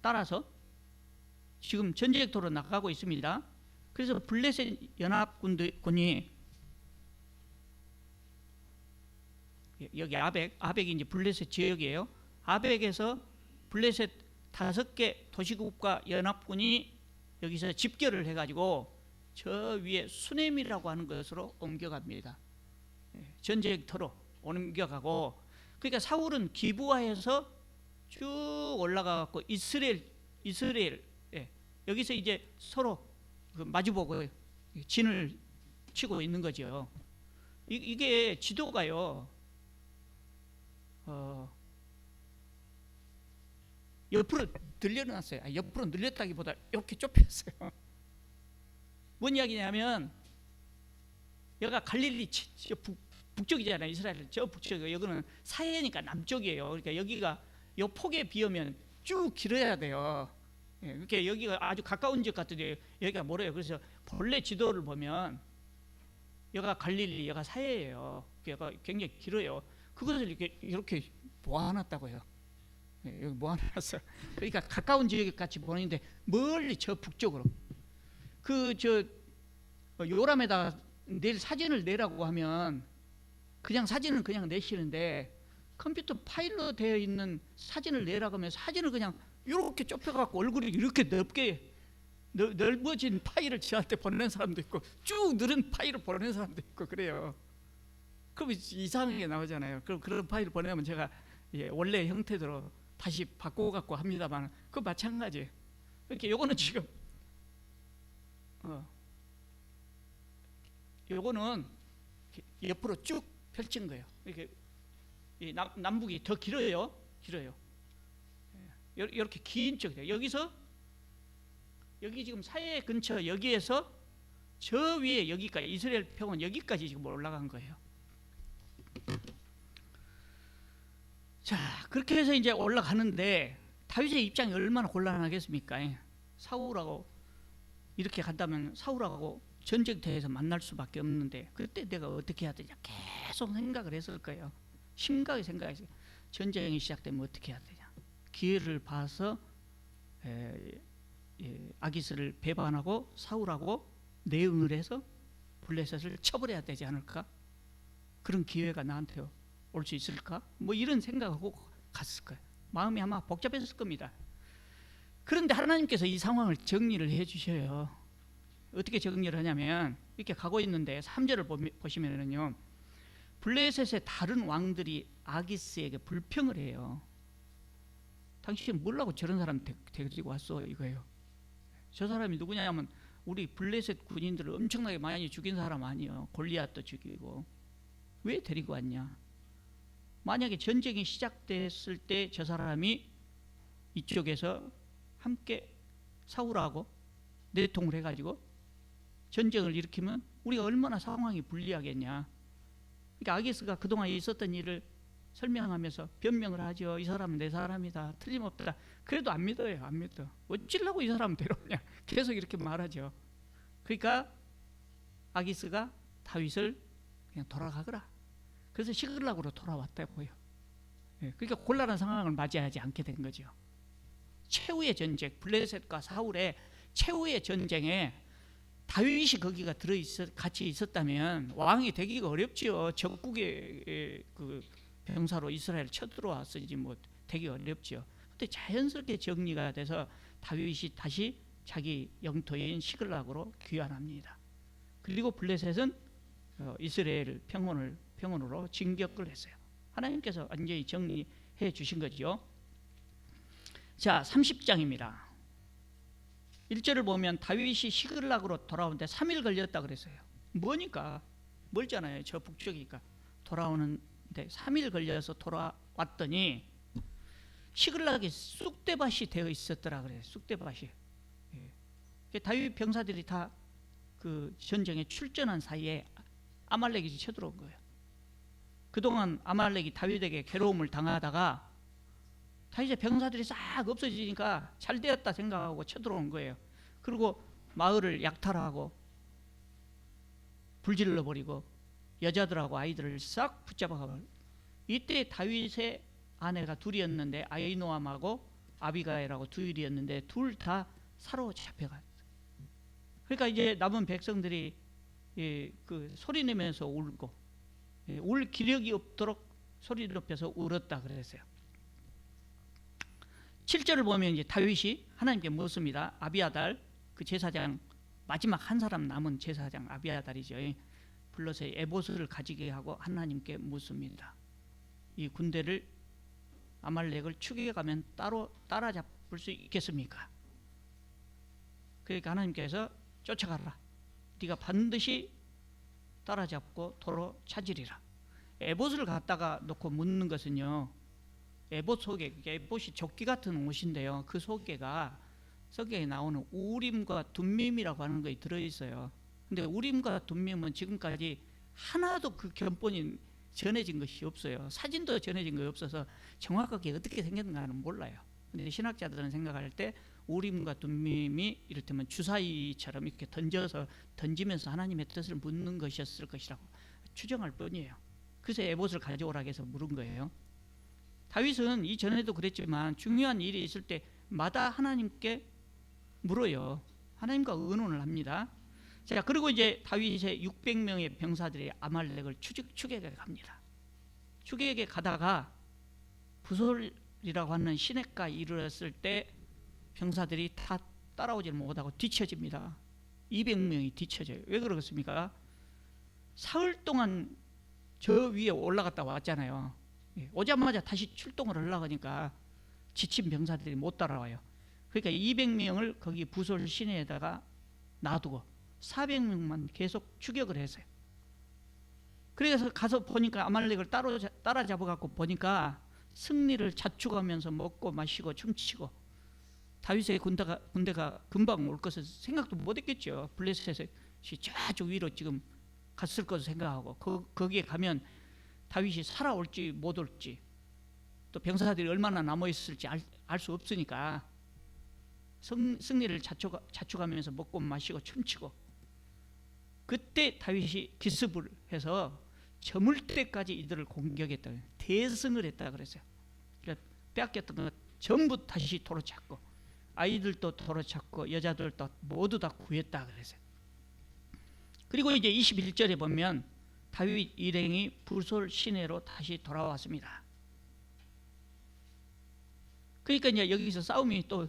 Speaker 1: 따라서 지금 전쟁터로 나가고 있습니다. 그래서 블레셋 연합군이 여기 아벡이 이제 블레셋 지역이에요. 아벡에서 블레셋 5개 도시국가 연합군이 여기서 집결을 해가지고 저 위에 수넴이라고 하는 것으로 옮겨갑니다. 전쟁터로 옮겨가고, 그러니까 사울은 기브아에서 쭉 올라가갖고 이스라엘 여기서 이제 서로 마주보고 진을 치고 있는 거죠. 이게 지도가요. 옆으로 늘려놨어요. 옆으로 늘렸다기보다 이렇게 좁혔어요. 뭔 이야기냐면 여기가 갈릴리 북쪽이잖아요. 이스라엘 저 북쪽이고 여기는 사해니까 남쪽이에요. 그러니까 여기가 요 폭에 비하면 쭉 길어야 돼요. 그러니까 여기가 아주 가까운 지역 같은데 여기가 멀어요. 그래서 본래 지도를 보면 여기가 갈릴리, 여기가 사해예요. 여기가 굉장히 길어요. 그것을 이렇게 모아놨다고요. 여기 모아놨어요. 그러니까 가까운 지역 같이 보이는데 멀리 저 북쪽으로 요람에다 내일 사진을 내라고 하면 그냥 사진은 그냥 내시는데 컴퓨터 파일로 되어 있는 사진을 내라고 하면 사진을 그냥 이렇게 좁혀갖고 얼굴이 이렇게 넓어진 파일을 저한테 보내는 사람도 있고 쭉 늘은 파일을 보내는 사람도 있고 그래요. 그럼 이상하게 나오잖아요. 그럼 그런 파일을 보내면 제가 원래 형태대로 다시 바꿔갖고 합니다만 그거 마찬가지. 이렇게 요거는 지금 요거는 옆으로 쭉 펼친 거예요. 이렇게 남북이 더 길어요. 이렇게 긴 쪽이에요. 여기서 여기 지금 사해 근처 여기에서 저 위에 여기까지 이스라엘 평원 여기까지 지금 올라간 거예요. 자, 그렇게 해서 이제 올라가는데 다윗의 입장이 얼마나 곤란하겠습니까? 사울하고 이렇게 간다면 사울하고 전쟁터에서 만날 수밖에 없는데 그때 내가 어떻게 해야 되냐 계속 생각을 했을 거예요. 심각하게 생각했어요. 전쟁이 시작되면 어떻게 해야 되냐. 기회를 봐서 아기스를 배반하고 사울하고 내응을 해서 블레셋을 쳐버려야 되지 않을까? 그런 기회가 나한테 올 수 있을까? 뭐 이런 생각하고 갔을 거예요. 마음이 아마 복잡했을 겁니다. 그런데 하나님께서 이 상황을 정리를 해 주셔요. 어떻게 정리를 하냐면 이렇게 가고 있는데 3절을 보시면은요, 블레셋의 다른 왕들이 아기스에게 불평을 해요. 당신 뭐라고 저런 사람 데리고 왔어 이거예요. 저 사람이 누구냐면 우리 블레셋 군인들을 엄청나게 많이 죽인 사람 아니에요. 골리앗도 죽이고. 왜 데리고 왔냐. 만약에 전쟁이 시작됐을 때 저 사람이 이쪽에서 함께 사울하고 내통을 해가지고 전쟁을 일으키면 우리가 얼마나 상황이 불리하겠냐. 그러니까 아기스가 그동안 있었던 일을 설명하면서 변명을 하죠. 이 사람은 내 사람이다. 틀림없다. 그래도 안 믿어요. 안 믿어. 어찌려고 이 사람 데려오냐. 계속 이렇게 말하죠. 그러니까 아기스가 다윗을 그냥 돌아가거라. 그래서 시글락으로 돌아왔다고요. 그러니까 곤란한 상황을 맞이하지 않게 된 거죠. 최후의 전쟁, 블레셋과 사울의 최후의 전쟁에 다윗이 거기가 같이 있었다면 왕이 되기가 어렵지요. 적국의 그 병사로 이스라엘 쳐들어왔으니 뭐 되기 어렵지요. 근데 자연스럽게 정리가 돼서 다윗이 다시 자기 영토인 시글락으로 귀환합니다. 그리고 블레셋은 이스라엘 평원으로 진격을 했어요. 하나님께서 완전히 정리해 주신 거죠. 자, 30장입니다. 1절을 보면 다윗이 시글락으로 돌아오는데 3일 걸렸다 그랬어요. 뭐니까 멀잖아요. 저 북쪽이니까 돌아오는데 3일 걸려서 돌아왔더니 시글락이 쑥대밭이 되어 있었더라 그래요. 쑥대밭이. 예. 다윗 병사들이 다 그 전쟁에 출전한 사이에 아말렉이 쳐들어온 거예요. 그동안 아말렉이 다윗에게 괴로움을 당하다가 다윗의 병사들이 싹 없어지니까 잘 되었다 생각하고 쳐들어온 거예요. 그리고 마을을 약탈하고 불질러 버리고 여자들하고 아이들을 싹 붙잡아가고, 이때 다윗의 아내가 둘이었는데 아히노암하고 아비가일하고 둘이었는데 둘 다 사로잡혀갔어요. 그러니까 이제 남은 백성들이 그 소리 내면서 울고, 울 기력이 없도록 소리를 높여서 울었다 그랬어요. 7절을 보면 이제 다윗이 하나님께 묻습니다. 아비아달 그 제사장, 마지막 한 사람 남은 제사장 아비아달이죠. 불러서 에봇을 가지게 하고 하나님께 묻습니다. 이 군대를 아말렉을 추격하면 따라잡을 수 있겠습니까? 그러니까 하나님께서 쫓아가라. 네가 반드시 따라잡고 도로 찾으리라. 에봇을 갖다가 놓고 묻는 것은요, 에봇 속에, 에봇이 조끼 같은 옷인데요, 그 속에가 성경에 나오는 우림과 둠밈이라고 하는 것이 들어있어요. 근데 우림과 둠밈은 지금까지 하나도 그 견본이 전해진 것이 없어요. 사진도 전해진 것이 없어서 정확하게 어떻게 생겼는가는 몰라요. 근데 신학자들은 생각할 때 우림과 둠밈이 이를테면 주사위처럼 이렇게 던지면서 하나님의 뜻을 묻는 것이었을 것이라고 추정할 뿐이에요. 그래서 에봇을 가져오라고 해서 물은 거예요. 다윗은 이전에도 그랬지만 중요한 일이 있을 때마다 하나님께 물어요. 하나님과 의논을 합니다. 자, 그리고 이제 다윗의 600명의 병사들이 아말렉을 추격해 갑니다. 추격에 가다가 부솔이라고 하는 시냇가에 이르렀을 때 병사들이 다 따라오지 못하고 뒤처집니다. 200명이 뒤처져요. 왜 그렇습니까? 사흘 동안 저 위에 올라갔다 왔잖아요. 오자마자 다시 출동을 하려고 하니까 지친 병사들이 못 따라와요. 그러니까 200명을 거기 부솔 시내에다가 놔두고 400명만 계속 추격을 했어요. 그래서 가서 보니까 아말렉을 따라잡아갖고 보니까 승리를 자축하면서 먹고 마시고 춤추고, 다윗의 군대가 금방 올 것을 생각도 못했겠죠. 블레셋이 저쪽 위로 지금 갔을 것을 생각하고, 거기에 가면 다윗이 살아올지 못 올지, 또 병사들이 얼마나 남아있을지 알 수 없으니까 승리를 자축하면서 먹고 마시고 춤추고, 그때 다윗이 기습을 해서 저물 때까지 이들을 공격했다, 대승을 했다 그랬어요. 그러니까 빼앗겼던 것 전부 다시 도로찾고, 아이들도 도로찾고 여자들도 모두 다 구했다 그랬어요. 그리고 이제 21절에 보면 다윗 일행이 부솔 시내로 다시 돌아왔습니다. 그러니까 이제 여기서 싸움이 또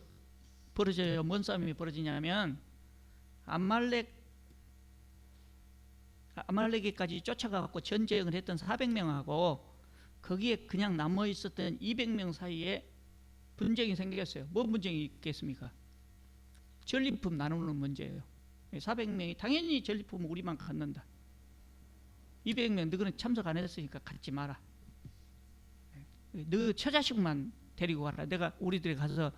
Speaker 1: 벌어져요. 뭔 싸움이 벌어지냐면 아말렉에까지 쫓아가고 전쟁을 했던 400명하고 거기에 그냥 남아 있었던 200명 사이에 분쟁이 생겼어요. 뭔 분쟁이 있겠습니까? 전리품 나누는 문제예요. 400명이 당연히 전리품은 우리만 갖는다. 200명 너희는 참석 안 했으니까 갖지 마라. 너 처자식만 데리고 가라. 내가 우리들이 가서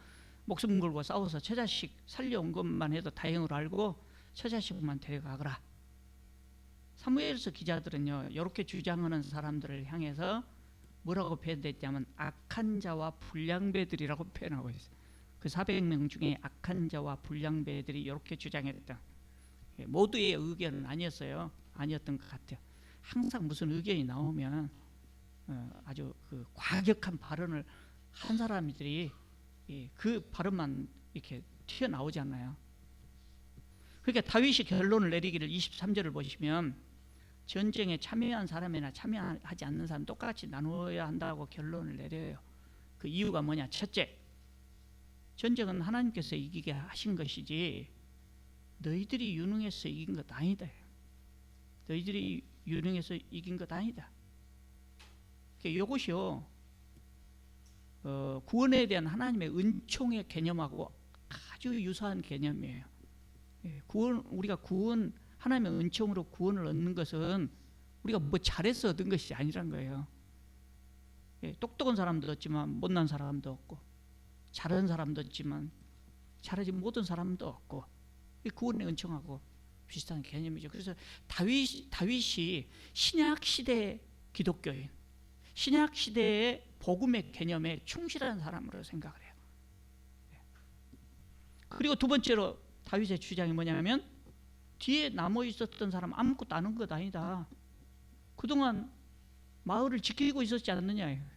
Speaker 1: 목숨 걸고 싸워서 처자식 살려온 것만 해도 다행으로 알고 처자식만 데려가거라. 사무엘서 기자들은요, 이렇게 주장하는 사람들을 향해서 뭐라고 표현됐냐면 악한 자와 불량배들이라고 표현하고 있어요. 그 400명 중에 악한 자와 불량배들이 이렇게 주장했다. 모두의 의견은 아니었던 것 같아요. 항상 무슨 의견이 나오면 아주 그 과격한 발언을 한 사람들이 그 발언만 이렇게 튀어나오잖아요. 그러니까 다윗이 결론을 내리기를 23절을 보시면 전쟁에 참여한 사람이나 참여하지 않는 사람 똑같이 나누어야 한다고 결론을 내려요. 그 이유가 뭐냐? 첫째, 전쟁은 하나님께서 이기게 하신 것이지 너희들이 유능해서 이긴 것 아니다. 너희들이 유능해서 이긴 것 아니다. 이것이요, 구원에 대한 하나님의 은총의 개념하고 아주 유사한 개념이에요. 우리가 하나님의 은총으로 구원을 얻는 것은 우리가 뭐 잘해서 얻은 것이 아니란 거예요. 똑똑한 사람도 없지만 못난 사람도 없고, 잘하는 사람도 없지만 잘하지 못한 사람도 없고, 구원의 은총하고 비슷한 개념이죠. 그래서 다윗이 신약 시대 기독교인, 신약 시대의 복음의 개념에 충실한 사람으로 생각을 해요. 그리고 두 번째로 다윗의 주장이 뭐냐면, 뒤에 남아 있었던 사람 아무것도 아는 것 아니다. 그동안 마을을 지키고 있었지 않느냐.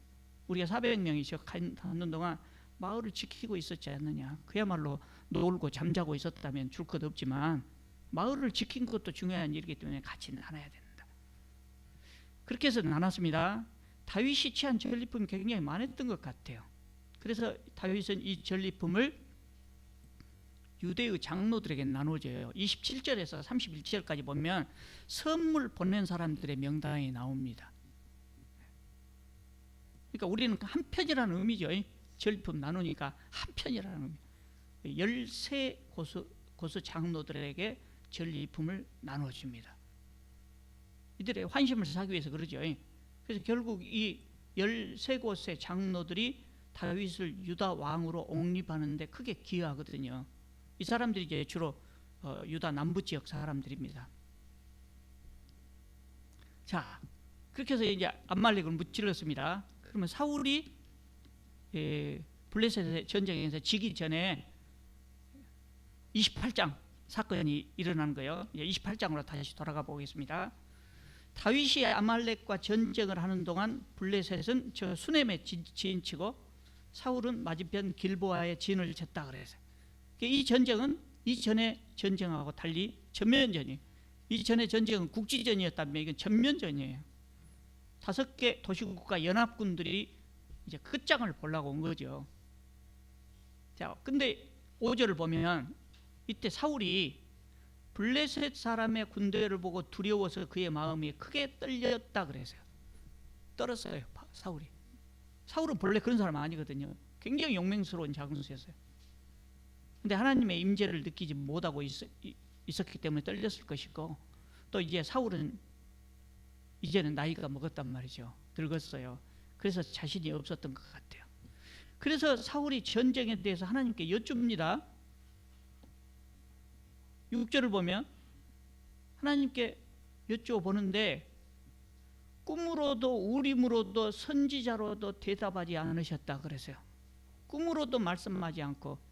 Speaker 1: 우리가 400명이 가는 동안 마을을 지키고 있었지 않느냐. 그야말로 놀고 잠자고 있었다면 줄 것 없지만 마을을 지킨 것도 중요한 일이기 때문에 같이 나눠야 된다. 그렇게 해서 나눴습니다. 다윗이 취한 전리품이 굉장히 많았던 것 같아요. 그래서 다윗은 이 전리품을 유대의 장로들에게 나눠줘요. 27절에서 31절까지 보면 선물 보낸 사람들의 명단이 나옵니다. 그러니까 우리는 한 편이라는 의미죠. 전리품 나누니까 한 편이라는 의미. 13고수 장로들에게 전리품을 나눠줍니다. 이들의 환심을 사기 위해서 그러죠. 그래서 결국 이 13곳의 장로들이 다윗을 유다 왕으로 옹립하는데 크게 기여하거든요. 이 사람들이 이제 주로 유다 남부 지역 사람들입니다. 자, 그렇게 해서 이제 암말렉을 무찔렀습니다. 그러면 사울이 블레셋 전쟁에서 지기 전에 28장 사건이 일어난 거예요. 28장으로 다시 돌아가 보겠습니다. 다윗이 아말렉과 전쟁을 하는 동안 블레셋은 저 수넴에 진치고 사울은 맞은편 길보아에 진을 쳤다 그래서 이 전쟁은 이전의 전쟁하고 달리 전면전이에요. 이전의 전쟁은 국지전이었다면 이건 전면전이에요. 5개 도시국가 연합군들이 이제 끝장을 보려고 온 거죠. 자, 근데 5절을 보면 이때 사울이 블레셋 사람의 군대를 보고 두려워서 그의 마음이 크게 떨렸다 그래서요. 떨었어요, 사울이. 사울은 본래 그런 사람 아니거든요. 굉장히 용맹스러운 장수였어요. 근데 하나님의 임재를 느끼지 못하고 있었기 때문에 떨렸을 것이고, 또 이제 사울은 이제는 나이가 먹었단 말이죠. 늙었어요. 그래서 자신이 없었던 것 같아요. 그래서 사울이 전쟁에 대해서 하나님께 여쭙니다. 6절을 보면 하나님께 여쭤보는데 꿈으로도 우림으로도 선지자로도 대답하지 않으셨다 그래서요. 꿈으로도 말씀하지 않고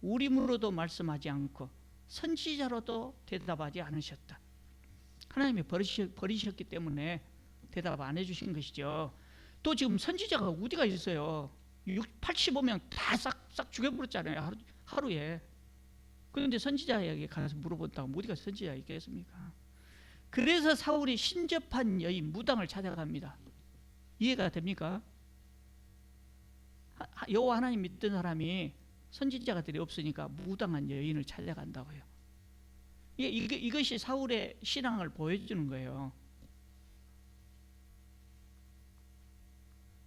Speaker 1: 우림으로도 말씀하지 않고 선지자로도 대답하지 않으셨다. 하나님이 버리셨기 때문에 대답 안 해주신 것이죠. 또 지금 선지자가 어디가 있어요? 85명 다 싹 죽여버렸잖아요. 하루에. 그런데 선지자에게 가서 물어본다고 어디가 선지자가 있겠습니까? 그래서 사울이 신접한 여인 무당을 찾아갑니다. 이해가 됩니까? 여호와 하나님 믿던 사람이 선지자들이 없으니까 무당한 여인을 찾아간다고요. 이것이 사울의 신앙을 보여주는 거예요.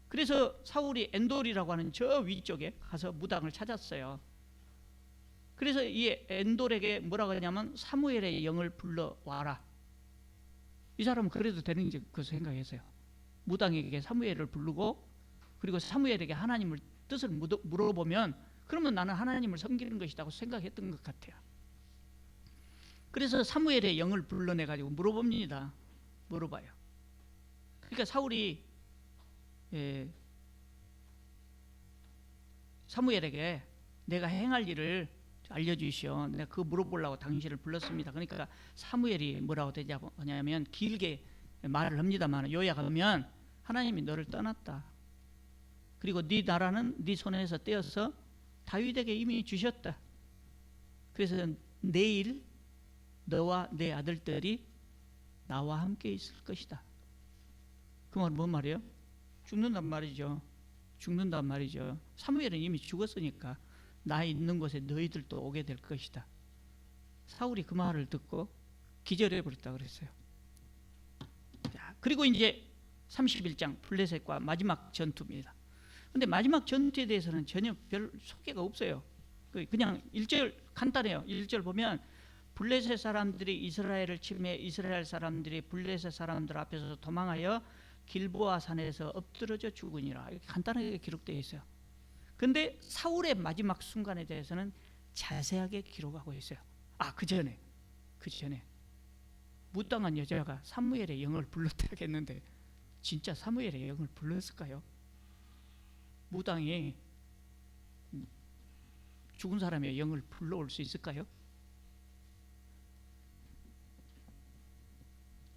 Speaker 1: 그래서 사울이 엔돌이라고 하는 저 위쪽에 가서 무당을 찾았어요. 그래서 이 엔돌에게 뭐라고 하냐면 사무엘의 영을 불러와라. 이 사람은 그래도 되는 그 생각했어요. 무당에게 사무엘을 부르고 그리고 사무엘에게 하나님을 뜻을 물어보면 그러면 나는 하나님을 섬기는 것이라고 생각했던 것 같아요. 그래서 사무엘의 영을 불러내가지고 물어봅니다. 물어봐요. 그러니까 사울이 사무엘에게 내가 행할 일을 알려주시오. 내가 그거 물어보려고 당신을 불렀습니다. 그러니까 사무엘이 뭐라고 되냐면 길게 말을 합니다만 요약하면 하나님이 너를 떠났다. 그리고 네 나라는 네 손에서 떼어서 다윗에게 이미 주셨다. 그래서 내일 너와 내 아들들이 나와 함께 있을 것이다. 그 말은 뭔 말이에요? 죽는단 말이죠. 죽는단 말이죠. 사무엘은 이미 죽었으니까 나 있는 곳에 너희들도 오게 될 것이다. 사울이 그 말을 듣고 기절해 버렸다 그랬어요. 그리고 이제 31장 블레셋과 마지막 전투입니다. 근데 마지막 전투에 대해서는 전혀 별 소개가 없어요. 그냥 1절 간단해요. 1절 보면 블레셋 사람들이 이스라엘을 침해 이스라엘 사람들이 블레셋 사람들 앞에서 도망하여 길보아 산에서 엎드러져 죽으니라. 이렇게 간단하게 기록되어 있어요. 근데 사울의 마지막 순간에 대해서는 자세하게 기록하고 있어요. 그 전에 무당한 여자가 사무엘의 영을 불렀다겠는데 진짜 사무엘의 영을 불렀을까요? 무당이 죽은 사람의 영을 불러올 수 있을까요?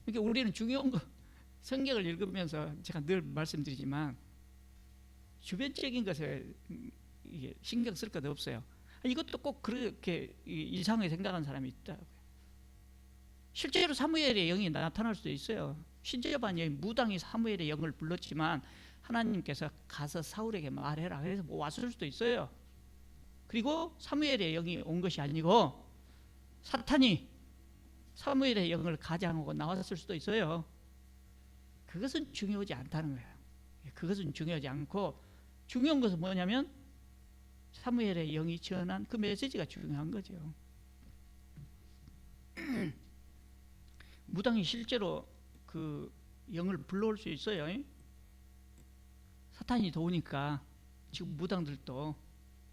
Speaker 1: 그러니까 우리는 중요한 거 성경을 읽으면서 제가 늘 말씀드리지만 주변적인 것에 신경 쓸 것 없어요. 이것도 꼭 그렇게 이상하게 생각하는 사람이 있다고요. 실제로 사무엘의 영이 나타날 수도 있어요. 신재반 여인 무당이 사무엘의 영을 불렀지만 하나님께서 가서 사울에게 말해라 그래서 뭐 왔을 수도 있어요. 그리고 사무엘의 영이 온 것이 아니고 사탄이 사무엘의 영을 가장하고 나왔을 수도 있어요. 그것은 중요하지 않다는 거예요. 그것은 중요하지 않고 중요한 것은 뭐냐면 사무엘의 영이 전한 그 메시지가 중요한 거죠. 무당이 실제로 그 영을 불러올 수 있어요. 사탄이 도우니까 지금 무당들도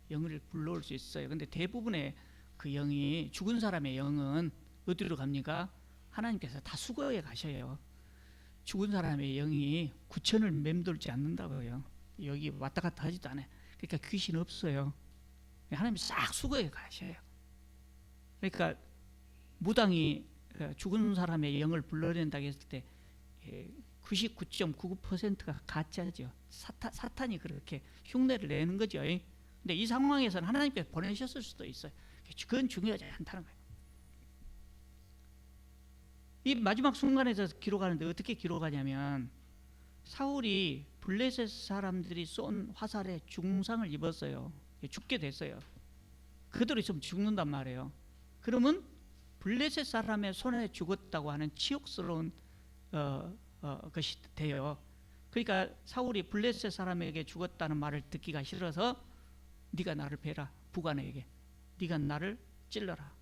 Speaker 1: 영을 불러올 수 있어요. 근데 대부분의 그 영이 죽은 사람의 영은 어디로 갑니까? 하나님께서 다 수거해 가셔요. 죽은 사람의 영이 구천을 맴돌지 않는다고요. 여기 왔다 갔다 하지도 않아요. 그러니까 귀신 없어요. 하나님이 싹 수거해 가셔요. 그러니까 무당이 죽은 사람의 영을 불러낸다고 했을 때 99.99%가 가짜죠. 사탄이 그렇게 흉내를 내는 거죠. 근데 이 상황에서는 하나님께서 보내셨을 수도 있어요. 그건 중요하지 않다는 거예요. 이 마지막 순간에서 기록하는데 어떻게 기록하냐면 사울이 블레셋 사람들이 쏜 화살에 중상을 입었어요. 죽게 됐어요. 그대로 있으면 죽는단 말이에요. 그러면 블레셋 사람의 손에 죽었다고 하는 치욕스러운 것이 돼요. 그러니까 사울이 블레셋 사람에게 죽었다는 말을 듣기가 싫어서 네가 나를 베라. 부관에게 네가 나를 찔러라.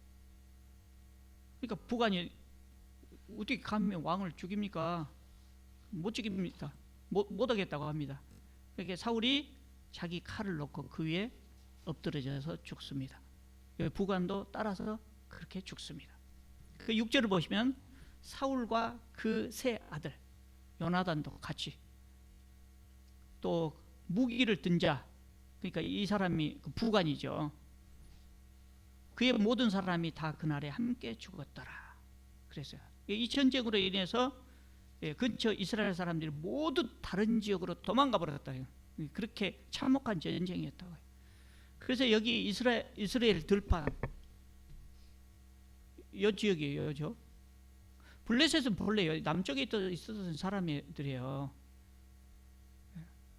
Speaker 1: 그러니까 부관이 어떻게 감히 왕을 죽입니까? 못 죽입니다. 못하겠다고 합니다. 그러니까 사울이 자기 칼을 놓고 그 위에 엎드러져서 죽습니다. 부관도 따라서 그렇게 죽습니다. 그 6절을 보시면 사울과 그 세 아들 요나단도 같이 또 무기를 든 자, 그러니까 이 사람이 그 부관이죠. 그의 모든 사람이 다 그날에 함께 죽었더라. 그랬어요. 이 전쟁으로 인해서 근처 이스라엘 사람들이 모두 다른 지역으로 도망가 버렸다. 그렇게 참혹한 전쟁이었다고 해요. 그래서 여기 이스라엘 들판 이 지역이에요. 그죠? 블레셋은 본래 남쪽에 있었던 사람들이에요.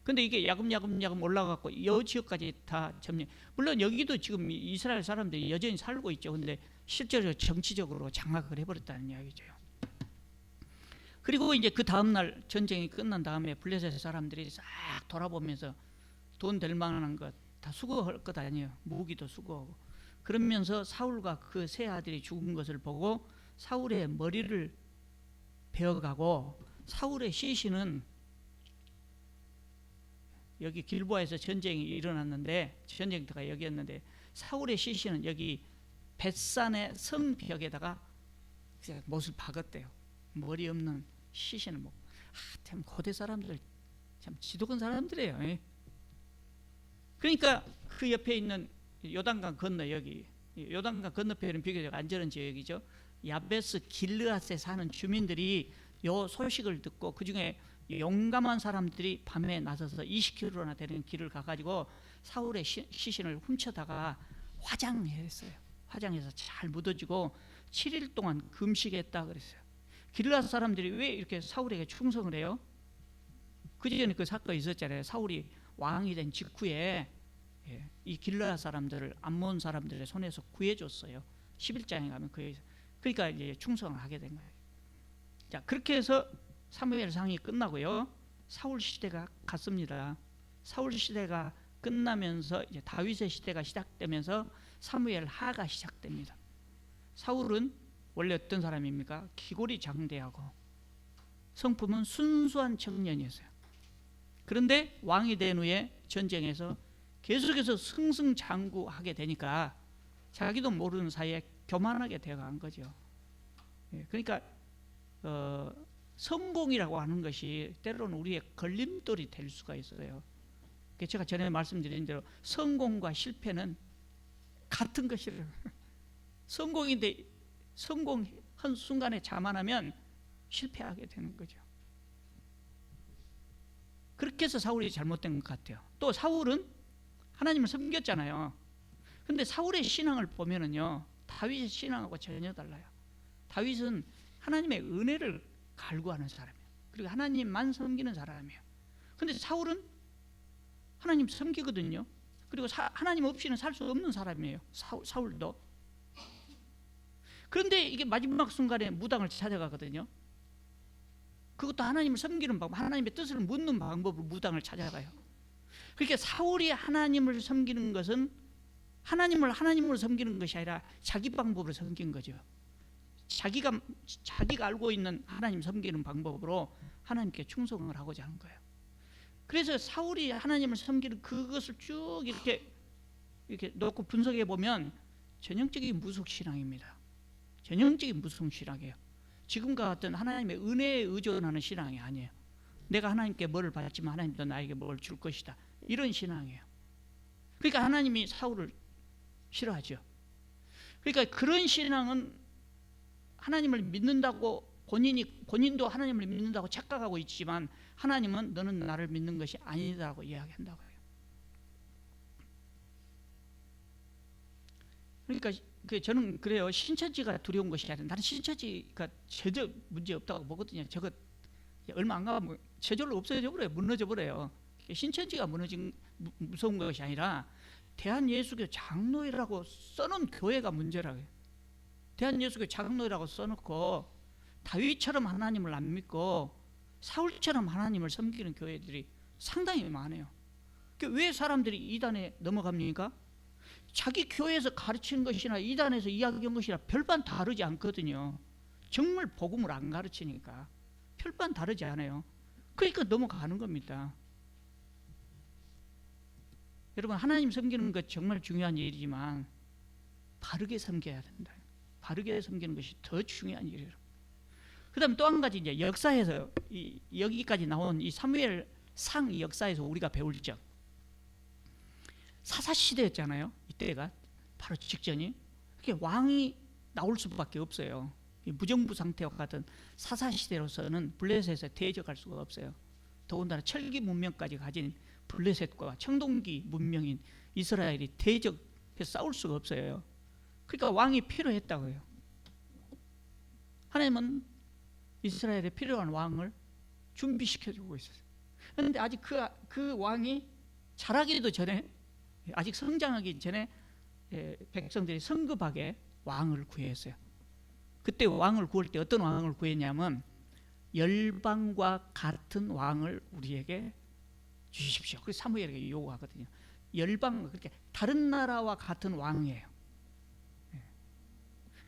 Speaker 1: 근데 이게 야금야금 올라가고 이 지역까지 다 점령. 물론 여기도 지금 이스라엘 사람들이 여전히 살고 있죠. 근데 실제로 정치적으로 장악을 해버렸다는 이야기죠. 그리고 이제 그 다음날 전쟁이 끝난 다음에 블레셋 사람들이 싹 돌아보면서 돈 될 만한 것 다 수거할 것 아니에요. 무기도 수거하고. 그러면서 사울과 그 세 아들이 죽은 것을 보고 사울의 머리를 베어가고 사울의 시신은 여기 길보아에서 전쟁이 일어났는데 전쟁터가 여기였는데 사울의 시신은 여기 벳산의 성벽에다가 못을 박았대요. 머리 없는 시신을 뭐 참 고대 사람들 참 지독한 사람들이에요. 그러니까 그 옆에 있는 요단강 건너 여기 요단강 건너편은 비교적 안전한 지역이죠. 야베스 길르앗에 사는 주민들이 요 소식을 듣고 그 중에 용감한 사람들이 밤에 나서서 20km나 되는 길을 가가지고 사울의 시신을 훔쳐다가 화장했어요. 화장해서 잘 묻어지고 7일 동안 금식했다 그랬어요. 길르앗 사람들이 왜 이렇게 사울에게 충성을 해요? 그 전에 그 사건이 있었잖아요. 사울이 왕이 된 직후에 이 길르앗 사람들을 암몬 사람들의 손에서 구해줬어요. 11장에 가면 그러니까 이제 충성을 하게 된 거예요. 자, 그렇게 해서 사무엘상이 끝나고요. 사울 시대가 갔습니다. 사울 시대가 끝나면서 이제 다윗의 시대가 시작되면서 사무엘 하가 시작됩니다. 사울은 원래 어떤 사람입니까? 기골이 장대하고 성품은 순수한 청년이었어요. 그런데 왕이 된 후에 전쟁에서 계속해서 승승장구하게 되니까 자기도 모르는 사이에 교만하게 되어간 거죠. 그러니까 성공이라고 하는 것이 때로는 우리의 걸림돌이 될 수가 있어요. 제가 전에 말씀드린 대로 성공과 실패는 같은 것이래요. 성공인데 성공한 순간에 자만하면 실패하게 되는 거죠. 그렇게 해서 사울이 잘못된 것 같아요. 또 사울은 하나님을 섬겼잖아요. 근데 사울의 신앙을 보면은요, 다윗의 신앙하고 전혀 달라요. 다윗은 하나님의 은혜를 갈구하는 사람이에요. 그리고 하나님만 섬기는 사람이에요. 근데 사울은 하나님 섬기거든요. 그리고 하나님 없이는 살 수 없는 사람이에요. 사울도. 그런데 이게 마지막 순간에 무당을 찾아가거든요. 그것도 하나님을 섬기는 방법, 하나님의 뜻을 묻는 방법으로 무당을 찾아가요. 그러니까 사울이 하나님을 섬기는 것은 하나님으로 섬기는 것이 아니라 자기 방법으로 섬긴 거죠. 자기가 알고 있는 하나님 섬기는 방법으로 하나님께 충성을 하고자 하는 거예요. 그래서 사울이 하나님을 섬기는 그것을 쭉 이렇게 놓고 분석해 보면 전형적인 무속신앙입니다. 전형적인 무속신앙이에요. 지금과 같은 하나님의 은혜에 의존하는 신앙이 아니에요. 내가 하나님께 뭐를 받았지만 하나님도 나에게 뭘 줄 것이다. 이런 신앙이에요. 그러니까 하나님이 사울을 싫어하죠. 그러니까 그런 신앙은 하나님을 믿는다고 본인도 하나님을 믿는다고 착각하고 있지만 하나님은 너는 나를 믿는 것이 아니다라고 이야기한다고요. 그러니까 저는 그래요. 신천지가 두려운 것이 아니라 나는 신천지가 제저 문제 없다고 보거든요. 저거 얼마 안 가면 저절로 없어져 버려요. 무너져 버려요. 신천지가 무서운 것이 아니라 대한예수교 장로회라고 써놓은 교회가 문제라고요. 대한예수교 장로회라고 써놓고 다윗처럼 하나님을 안 믿고 사울처럼 하나님을 섬기는 교회들이 상당히 많아요. 왜 사람들이 이단에 넘어갑니까? 자기 교회에서 가르치는 것이나 이단에서 이야기한 것이나 별반 다르지 않거든요. 정말 복음을 안 가르치니까 별반 다르지 않아요. 그러니까 넘어가는 겁니다. 여러분, 하나님 섬기는 것 정말 중요한 일이지만 바르게 섬겨야 된다. 바르게 섬기는 것이 더 중요한 일이에요. 그 다음에 또 한 가지, 이제 역사에서 여기까지 나온 이 사무엘상 역사에서 우리가 배울 점, 사사시대였잖아요. 이때가 바로 직전이. 왕이 나올 수밖에 없어요. 무정부 상태와 같은 사사시대로서는 블레셋에 대적할 수가 없어요. 더군다나 철기 문명까지 가진 블레셋과 청동기 문명인 이스라엘이 대적해서 싸울 수가 없어요. 그러니까 왕이 필요했다고요. 하나님은 이스라엘에 필요한 왕을 준비시켜주고 있었어요. 그런데 아직 그 왕이 자라기도 전에, 아직 성장하기 전에 백성들이 성급하게 왕을 구했어요. 그때 왕을 구할 때 어떤 왕을 구했냐면 열방과 같은 왕을 우리에게 주십시오. 그래서 사무엘에게 요구하거든요. 열방, 그렇게 다른 나라와 같은 왕이에요.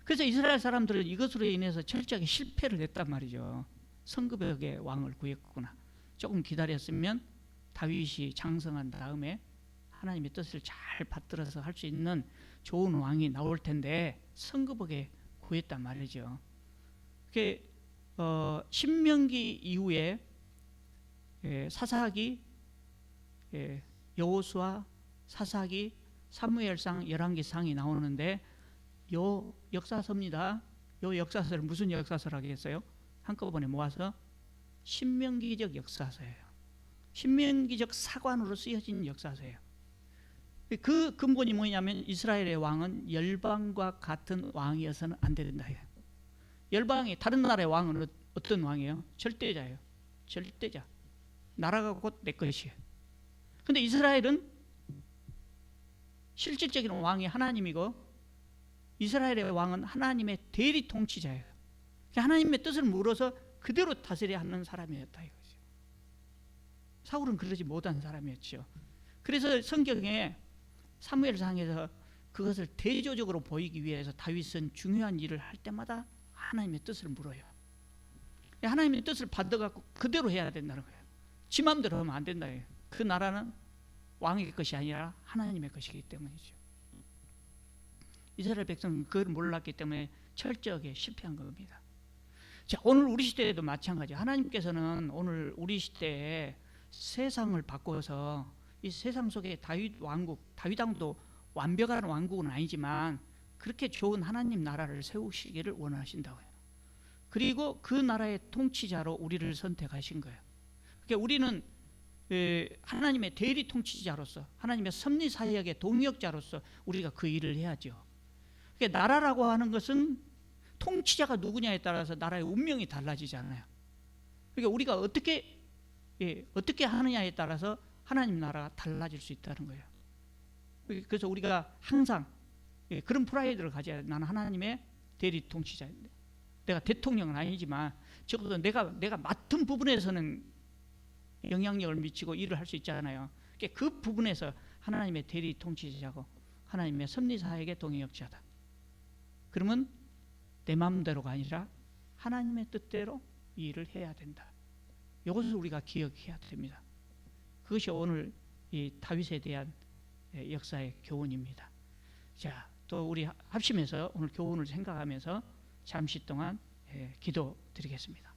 Speaker 1: 그래서 이스라엘 사람들은 이것으로 인해서 철저하게 실패를 했단 말이죠. 성급하게 왕을 구했구나. 조금 기다렸으면 다윗이 장성한 다음에 하나님의 뜻을 잘 받들어서 할 수 있는 좋은 왕이 나올 텐데 성급하게 구했단 말이죠. 그게 신명기 이후에 사사기, 여호수아, 사사기, 사무엘상, 열왕기상이 나오는데 요 역사서입니다. 요 역사서를 무슨 역사서라고 하겠어요? 한꺼번에 모아서 신명기적 역사서예요. 신명기적 사관으로 쓰여진 역사서예요. 그 근본이 뭐냐면 이스라엘의 왕은 열방과 같은 왕이어서는 안 된다. 열방이 다른 나라의 왕은 어떤 왕이에요? 절대자예요. 절대자. 나라가 곧 내 것이에요. 근데 이스라엘은 실질적인 왕이 하나님이고 이스라엘의 왕은 하나님의 대리 통치자예요. 하나님의 뜻을 물어서 그대로 다스려야 하는 사람이었다 이거죠. 사울은 그러지 못한 사람이었죠. 그래서 성경에 사무엘상에서 그것을 대조적으로 보이기 위해서 다윗은 중요한 일을 할 때마다 하나님의 뜻을 물어요. 하나님의 뜻을 받아갖고 그대로 해야 된다는 거예요. 지 마음대로 하면 안 된다. 그 나라는 왕의 것이 아니라 하나님의 것이기 때문이죠. 이스라엘 백성은 그걸 몰랐기 때문에 철저하게 실패한 겁니다. 자, 오늘 우리 시대에도 마찬가지. 하나님께서는 오늘 우리 시대에 세상을 바꿔서 이 세상 속에 다윗 왕국, 다윗 왕도 완벽한 왕국은 아니지만 그렇게 좋은 하나님 나라를 세우시기를 원하신다고요. 그리고 그 나라의 통치자로 우리를 선택하신 거예요. 그러니까 우리는 하나님의 대리 통치자로서, 하나님의 섭리 사역의 동역자로서 우리가 그 일을 해야죠. 그러니까 나라라고 하는 것은 통치자가 누구냐에 따라서 나라의 운명이 달라지잖아요. 그러니까 우리가 어떻게 하느냐에 따라서 하나님 나라가 달라질 수 있다는 거예요. 그래서 우리가 항상 그런 프라이드를 가져야 돼. 나는 하나님의 대리 통치자인데, 내가 대통령은 아니지만 적어도 내가 맡은 부분에서는 영향력을 미치고 일을 할 수 있잖아요. 그러니까 그 부분에서 하나님의 대리 통치자고 하나님의 섭리 사역의 동역자다. 그러면 내 마음대로가 아니라 하나님의 뜻대로 이 일을 해야 된다. 이것을 우리가 기억해야 됩니다. 그것이 오늘 이 다윗에 대한 역사의 교훈입니다. 자, 또 우리 합심해서 오늘 교훈을 생각하면서 잠시 동안 기도 드리겠습니다.